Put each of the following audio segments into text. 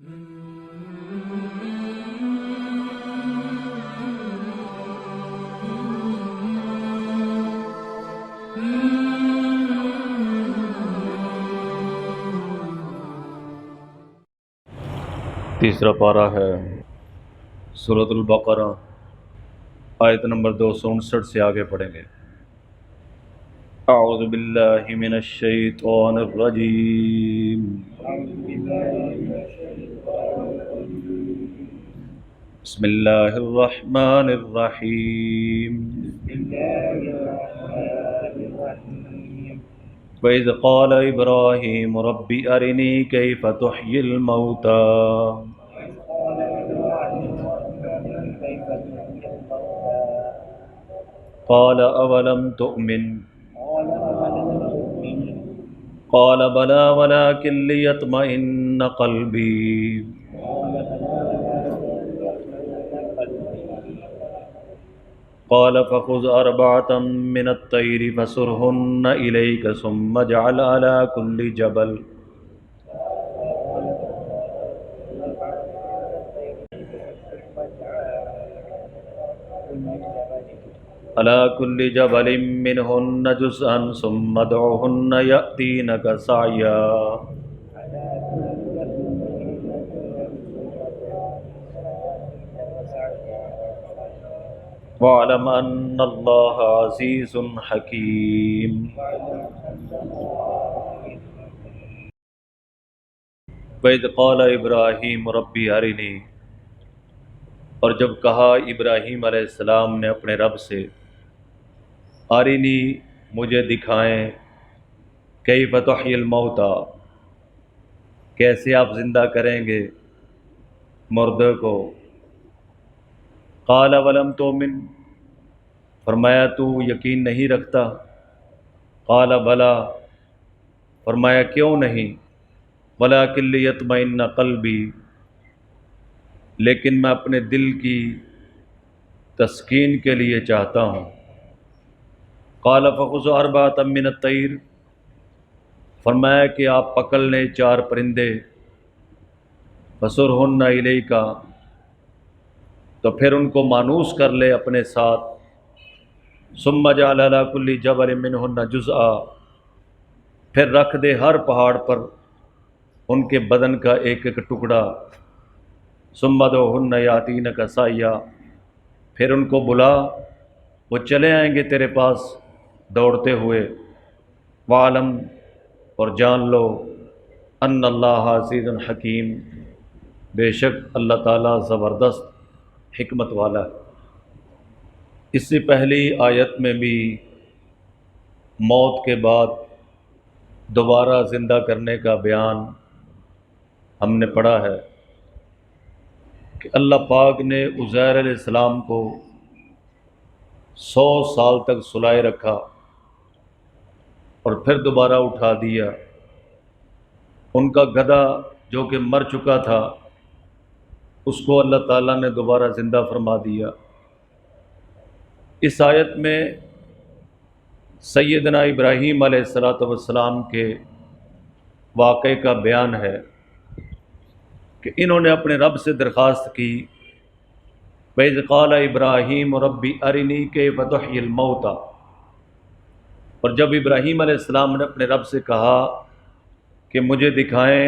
تیسرا پارہ ہے سورۃ البقرہ، آیت نمبر 259 سے آگے پڑھیں گے۔ اعوذ باللہ من الشیطان الرجیم، بسم اللہ الرحمن الرحیم۔ وَإِذْ قَالَ إِبْرَاهِيمُ رَبِّ أَرِنِي كَيْفَ تُحْيِي الْمَوْتَى قَالَ أَوَلَمْ تُؤْمِنْ قَالَ بَلَى وَلَكِنْ لِيَطْمَئِنَّ قَلْبِي قال فخذ أربعة من الطير فصرهن إليك ثم اجعل على كل جبل منهن جزءا ثم ادعهن يأتينك سعيا وَاعْلَمْ أَنَّ اللَّهَ عَزِيزٌ حَكِيمٌ۔ وَإِذْ قَالَ إِبْرَاهِيمُ رَبِّ أَرِنِي، اور جب کہا ابراہیم علیہ السلام نے اپنے رب سے، آرینی مجھے دکھائیں، کیف تحیی الموتیٰ کیسے آپ زندہ کریں گے مردے کو۔ قال ولم تؤمن فرمایا تو یقین نہیں رکھتا۔ قال بلا فرمایا کیوں نہیں، ولکن لیطمئن قلبی لیکن میں اپنے دل کی تسکین کے لیے چاہتا ہوں۔ قال فخذ أربعة من الطير فرمایا کہ آپ پکڑ لیں 4 پرندے، فصرهن إليك تو پھر ان کو مانوس کر لے اپنے ساتھ، ثم اجعل على كل جبل منهن جزءا پھر رکھ دے ہر پہاڑ پر ان کے بدن کا ایک ایک ٹکڑا، ثم ادعهن يأتينك سعيا پھر ان کو بلا وہ چلے آئیں گے تیرے پاس دوڑتے ہوئے۔ وعلم اور جان لو، ان اللہ عزیز حکیم بے شک اللہ تعالیٰ زبردست حکمت والا ہے۔ اس سے پہلی آیت میں بھی موت کے بعد دوبارہ زندہ کرنے کا بیان ہم نے پڑھا ہے کہ اللہ پاک نے عزیر علیہ السلام کو 100 سال تک سلائے رکھا اور پھر دوبارہ اٹھا دیا۔ ان کا گدھا جو کہ مر چکا تھا اس کو اللہ تعالیٰ نے دوبارہ زندہ فرما دیا۔ اس آیت میں سیدنا ابراہیم علیہ السلام کے واقعے کا بیان ہے کہ انہوں نے اپنے رب سے درخواست کی، وَإِذْ قَالَ إِبْرَاهِيمُ رَبِّ أَرِنِي كَيْفَ تُحْيِي الْمَوْتَى اور جب ابراہیم علیہ السلام نے اپنے رب سے کہا کہ مجھے دکھائیں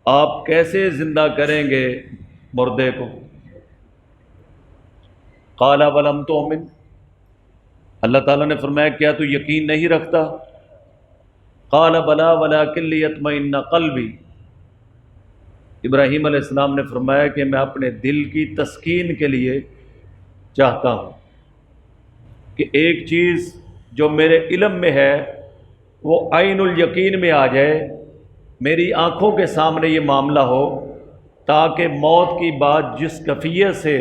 آپ کیسے زندہ کریں گے مردے کو۔ قال ولم تؤمن اللہ تعالیٰ نے فرمایا کیا تو یقین نہیں رکھتا؟ قال بلا ولکن لیطمئن قلبی ابراہیم علیہ السلام نے فرمایا کہ میں اپنے دل کی تسکین کے لیے چاہتا ہوں کہ ایک چیز جو میرے علم میں ہے وہ عین الیقین میں آ جائے، میری آنکھوں کے سامنے یہ معاملہ ہو، تاکہ موت کی بات جس کیفیت سے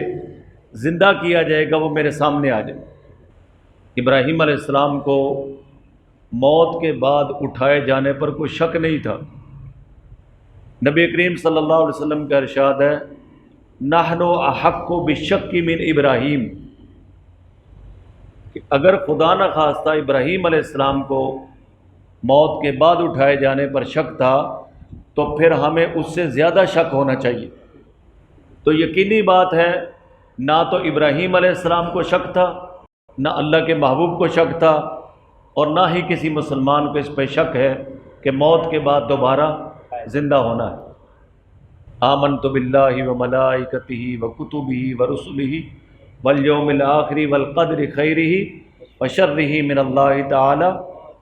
زندہ کیا جائے گا وہ میرے سامنے آ جائے۔ ابراہیم علیہ السلام کو موت کے بعد اٹھائے جانے پر کوئی شک نہیں تھا۔ نبی کریم صلی اللہ علیہ وسلم کا ارشاد ہے، نحن احق بالشک من ابراہیم، کہ اگر خدا نہ خواستہ ابراہیم علیہ السلام کو موت کے بعد اٹھائے جانے پر شک تھا تو پھر ہمیں اس سے زیادہ شک ہونا چاہیے۔ تو یقینی بات ہے نہ تو ابراہیم علیہ السلام کو شک تھا، نہ اللہ کے محبوب کو شک تھا، اور نہ ہی کسی مسلمان کو اس پہ شک ہے کہ موت کے بعد دوبارہ زندہ ہونا ہے۔ آمنت باللہ وملائکتہ وکتبہ ورسلہ والیوم الآخر والقدر خیرہ وشرہ من اللہ تعالی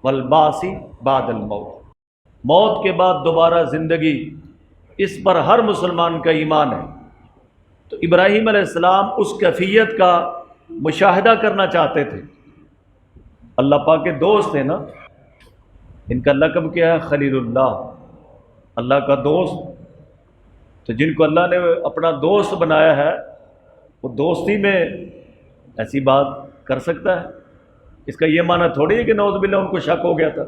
والبعث بعد الموت۔ موت کے بعد دوبارہ زندگی، اس پر ہر مسلمان کا ایمان ہے۔ تو ابراہیم علیہ السلام اس کیفیت کا مشاہدہ کرنا چاہتے تھے۔ اللہ پاک کے دوست تھے نا، ان کا لقب کیا ہے؟ خلیل اللہ، اللہ کا دوست۔ تو جن کو اللہ نے اپنا دوست بنایا ہے وہ دوستی میں ایسی بات کر سکتا ہے؟ اس کا یہ معنی تھوڑی ہے کہ نعوذ باللہ ان کو شک ہو گیا تھا۔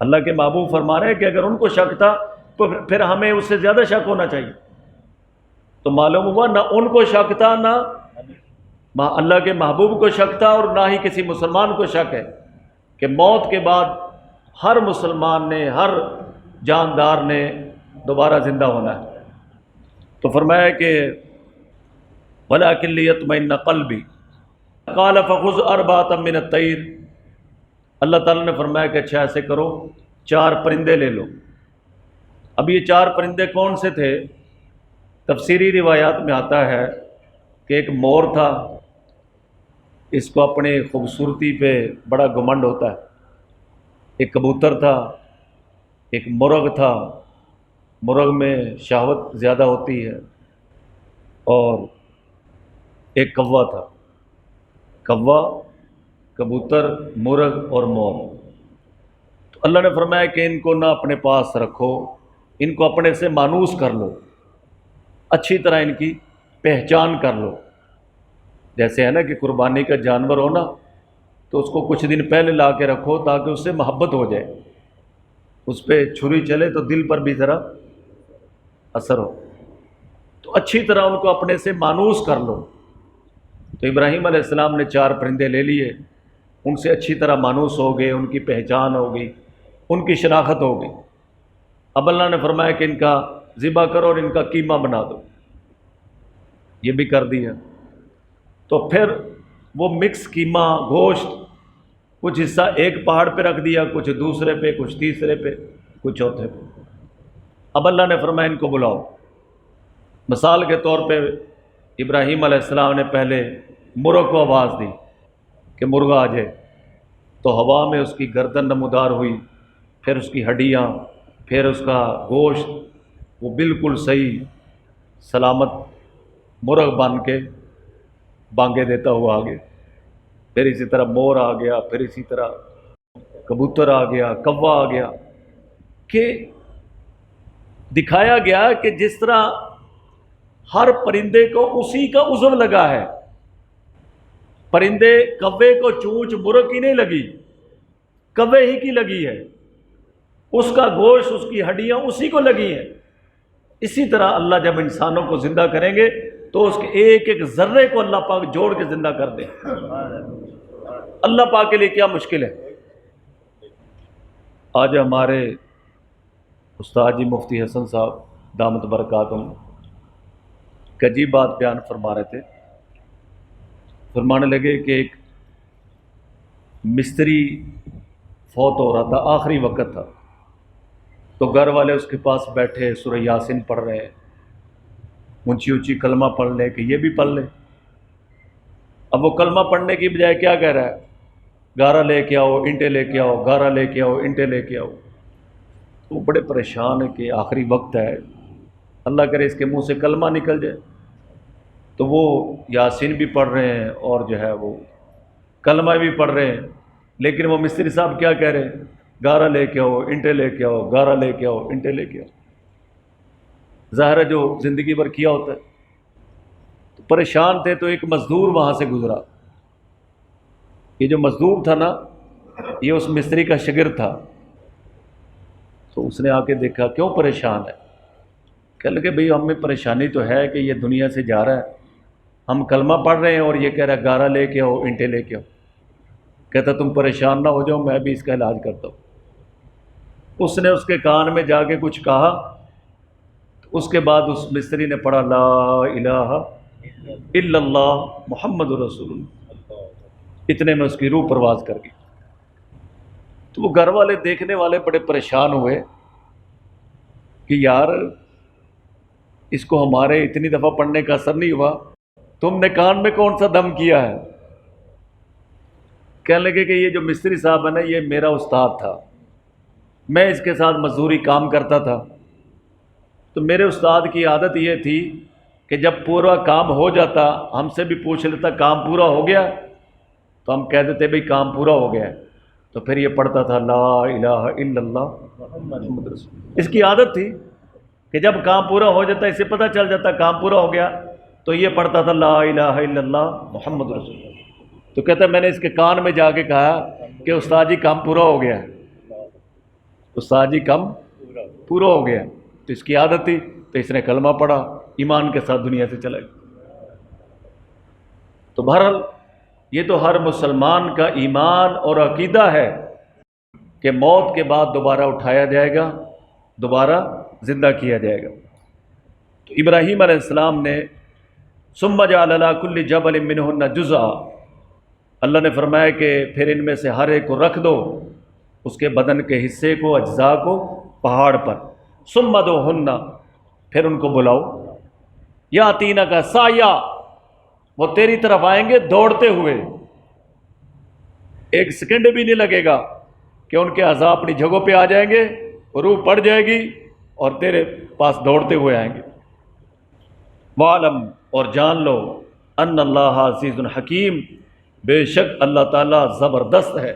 اللہ کے محبوب فرما رہے ہیں کہ اگر ان کو شک تھا تو پھر ہمیں اس سے زیادہ شک ہونا چاہیے۔ تو معلوم ہوا نہ ان کو شک تھا، نہ اللہ کے محبوب کو شک تھا، اور نہ ہی کسی مسلمان کو شک ہے کہ موت کے بعد ہر مسلمان نے، ہر جاندار نے دوبارہ زندہ ہونا ہے۔ تو فرمایا کہ وَلَٰكِن لِيَطْمَئِنَّ قَلْبِي قَالَ فَخُذْ أَرْبَعَةً مِّنَ الطَّيْرِ۔ اللہ تعالیٰ نے فرمایا کہ اچھا ایسے کرو، 4 پرندے لے لو۔ اب یہ 4 پرندے کون سے تھے؟ تفسیری روایات میں آتا ہے کہ ایک مور تھا، اس کو اپنی خوبصورتی پہ بڑا گھمنڈ ہوتا ہے۔ ایک کبوتر تھا، ایک مرغ تھا، مرغ میں شہوت زیادہ ہوتی ہے، اور ایک کوا تھا۔ کوا، کبوتر، مرغ اور مور۔ تو اللہ نے فرمایا کہ ان کو نہ اپنے پاس رکھو، ان کو اپنے سے مانوس کر لو، اچھی طرح ان کی پہچان کر لو۔ جیسے ہے نا کہ قربانی کا جانور ہو نا، تو اس کو کچھ دن پہلے لا کے رکھو تاکہ اس سے محبت ہو جائے، اس پہ چھری چلے تو دل پر بھی ذرا اثر ہو۔ تو اچھی طرح ان کو اپنے سے مانوس کر لو۔ تو ابراہیم علیہ السلام نے 4 پرندے لے لیے، ان سے اچھی طرح مانوس ہو گئے، ان کی پہچان ہو گئی، ان کی شناخت ہو گئی۔ اب اللہ نے فرمایا کہ ان کا ذبح کرو اور ان کا قیمہ بنا دو۔ یہ بھی کر دیا۔ تو پھر وہ مکس قیمہ، گوشت، کچھ حصہ ایک پہاڑ پہ رکھ دیا، کچھ دوسرے پہ، کچھ تیسرے پہ، کچھ چوتھے پہ۔ اب اللہ نے فرمایا ان کو بلاؤ۔ مثال کے طور پہ ابراہیم علیہ السلام نے پہلے مرغ کو آواز دی کہ مرغا آ جائے، تو ہوا میں اس کی گردن نمودار ہوئی، پھر اس کی ہڈیاں، پھر اس کا گوشت، وہ بالکل صحیح سلامت مرغ بن کے بانگے دیتا ہوا آ گیا۔ پھر اسی طرح مور آ گیا، پھر اسی طرح کبوتر آ گیا، کوا آ گیا، کہ دکھایا گیا کہ جس طرح ہر پرندے کو اسی کا عضو لگا ہے۔ پرندے کوے کو چونچ مرغ کی نہیں لگی، کوے ہی کی لگی ہے، اس کا گوشت، اس کی ہڈیاں اسی کو لگی ہیں۔ اسی طرح اللہ جب انسانوں کو زندہ کریں گے تو اس کے ایک ایک ذرے کو اللہ پاک جوڑ کے زندہ کر دیں۔ اللہ پاک کے لیے کیا مشکل ہے۔ آج ہمارے استاد جی مفتی حسن صاحب دامت برکاتہم ایک عجیب بات بیان فرما رہے تھے۔ فرمانے لگے کہ ایک مستری فوت ہو رہا تھا، آخری وقت تھا، تو گھر والے اس کے پاس بیٹھے سورہ یاسین پڑھ رہے ہیں، اونچی اونچی کلمہ پڑھ لے کہ یہ بھی پڑھ لے۔ اب وہ کلمہ پڑھنے کی بجائے کیا کہہ رہا ہے؟ گارا لے کے آؤ، اینٹیں لے کے آؤ، گارا لے کے آؤ، اینٹیں لے کے آؤ۔ وہ بڑے پریشان ہے کہ آخری وقت ہے، اللہ کرے اس کے منہ سے کلمہ نکل جائے۔ تو وہ یاسین بھی پڑھ رہے ہیں اور جو ہے وہ کلمہ بھی پڑھ رہے ہیں، لیکن وہ مستری صاحب کیا کہہ رہے ہیں؟ گارا لے کے آؤ، اینٹیں لے کے آؤ، گارا لے کے آؤ، اینٹیں لے کے آؤ۔ ظاہر ہے جو زندگی بھر کیا ہوتا ہے۔ تو پریشان تھے، تو ایک مزدور وہاں سے گزرا۔ یہ جو مزدور تھا نا، یہ اس مستری کا شاگرد تھا۔ تو اس نے آ کے دیکھا کیوں پریشان ہے؟ کہنے لگے بھئی ہمیں پریشانی تو ہے کہ یہ دنیا سے جا رہا ہے، ہم کلمہ پڑھ رہے ہیں اور یہ کہہ رہا ہے گارا لے کے آؤ، اینٹیں لے کے آؤ۔ کہتا تم پریشان نہ ہو جاؤ، میں بھی اس کا علاج کرتا ہوں۔ اس نے اس کے کان میں جا کے کچھ کہا، اس کے بعد اس مستری نے پڑھا لا الہ الا اللہ محمد رسول اللہ، اتنے میں اس کی روح پرواز کر گئی۔ تو وہ گھر والے دیکھنے والے بڑے پریشان ہوئے کہ یار اس کو ہمارے اتنی دفعہ پڑھنے کا اثر نہیں ہوا، تم نے کان میں کون سا دم کیا ہے؟ کہنے لگے کہ یہ جو مستری صاحب ہے نا، یہ میرا استاد تھا، میں اس کے ساتھ مزدوری کام کرتا تھا، تو میرے استاد کی عادت یہ تھی کہ جب پورا کام ہو جاتا ہم سے بھی پوچھ لیتا کام پورا ہو گیا، تو ہم کہہ دیتے بھئی کام پورا ہو گیا ہے، تو پھر یہ پڑھتا تھا لا الہ الا اللہ محمد رسول اللہ۔ اس کی عادت تھی کہ جب کام پورا ہو جاتا اسے پتہ چل جاتا کام پورا ہو گیا، تو یہ پڑھتا تھا لا الہ الا اللہ محمد رسول اللہ۔ تو کہتا ہے میں نے اس کے کان میں جا کے کہا کہ استاد جی کام پورا ہو گیا ہے، استاد جی کام پورا ہو گیا، تو اس کی عادت تھی، تو اس نے کلمہ پڑھا، ایمان کے ساتھ دنیا سے چلا گیا۔ تو بہرحال یہ تو ہر مسلمان کا ایمان اور عقیدہ ہے کہ موت کے بعد دوبارہ اٹھایا جائے گا، دوبارہ زندہ کیا جائے گا۔ تو ابراہیم علیہ السلام نے ثم جعل علی کل جبل منہن جزءا، اللہ نے فرمایا کہ پھر ان میں سے ہر ایک کو رکھ دو، اس کے بدن کے حصے کو، اجزاء کو پہاڑ پر، ثم ادعوہن، پھر ان کو بلاؤ، یاتینہ کا سایہ، وہ تیری طرف آئیں گے دوڑتے ہوئے، ایک سیکنڈ بھی نہیں لگے گا کہ ان کے اعضاء اپنی جگہوں پہ آ جائیں گے، روح پڑ جائے گی اور تیرے پاس دوڑتے ہوئے آئیں گے۔ وَعْلَمْ، اور جان لو، ان اللہ عزیز حکیم، بے شک اللہ تعالیٰ زبردست ہے،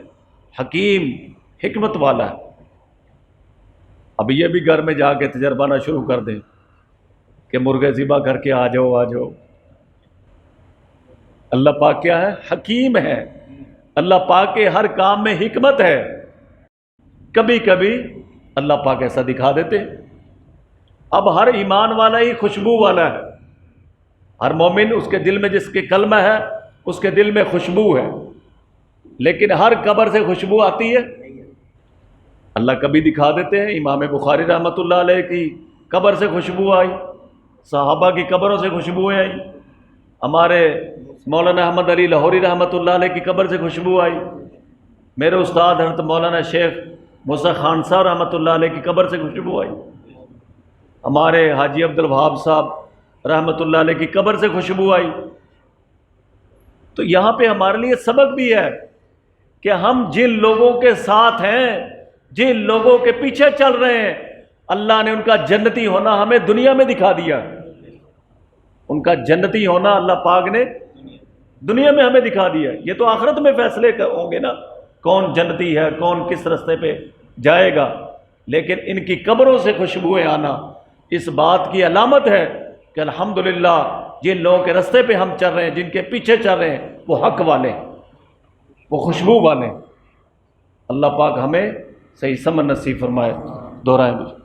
حکیم، حکمت والا ہے۔ اب یہ بھی گھر میں جا کے تجربہ نہ شروع کر دیں کہ مرغے ذبح کر کے آ جاؤ آ جاؤ۔ اللہ پاک کیا ہے؟ حکیم ہے۔ اللہ پاک کے ہر کام میں حکمت ہے۔ کبھی کبھی اللہ پاک ایسا دکھا دیتے ہیں۔ اب ہر ایمان والا ہی خوشبو والا ہے، ہر مومن اس کے دل میں جس کے کلمہ ہے اس کے دل میں خوشبو ہے، لیکن ہر قبر سے خوشبو آتی ہے؟ اللہ کبھی دکھا دیتے ہیں۔ امام بخاری رحمۃ اللہ علیہ کی قبر سے خوشبو آئی، صحابہ کی قبروں سے خوشبوئیں آئی، ہمارے مولانا احمد علی لاہوری رحمۃ اللہ علیہ کی قبر سے خوشبو آئی، میرے استاد حضرت مولانا شیخ موسیٰ خان صاحب رحمۃ اللہ علیہ کی قبر سے خوشبو آئی، ہمارے حاجی عبد الوہاب صاحب رحمۃ اللہ علیہ کی قبر سے خوشبو آئی۔ تو یہاں پہ ہمارے لیے سبق بھی ہے کہ ہم جن لوگوں کے ساتھ ہیں، جن لوگوں کے پیچھے چل رہے ہیں، اللہ نے ان کا جنتی ہونا ہمیں دنیا میں دکھا دیا، ان کا جنتی ہونا اللہ پاک نے دنیا میں ہمیں دکھا دیا۔ یہ تو آخرت میں فیصلے ہوں گے نا، کون جنتی ہے، کون کس رستے پہ جائے گا، لیکن ان کی قبروں سے خوشبوئیں آنا اس بات کی علامت ہے کہ الحمدللہ جن لوگوں کے رستے پہ ہم چل رہے ہیں، جن کے پیچھے چل رہے ہیں، وہ حق والے، وہ خوشبو والے۔ اللہ پاک ہمیں صحیح سمجھ نصیب فرمائے۔ دہرائیں مجھے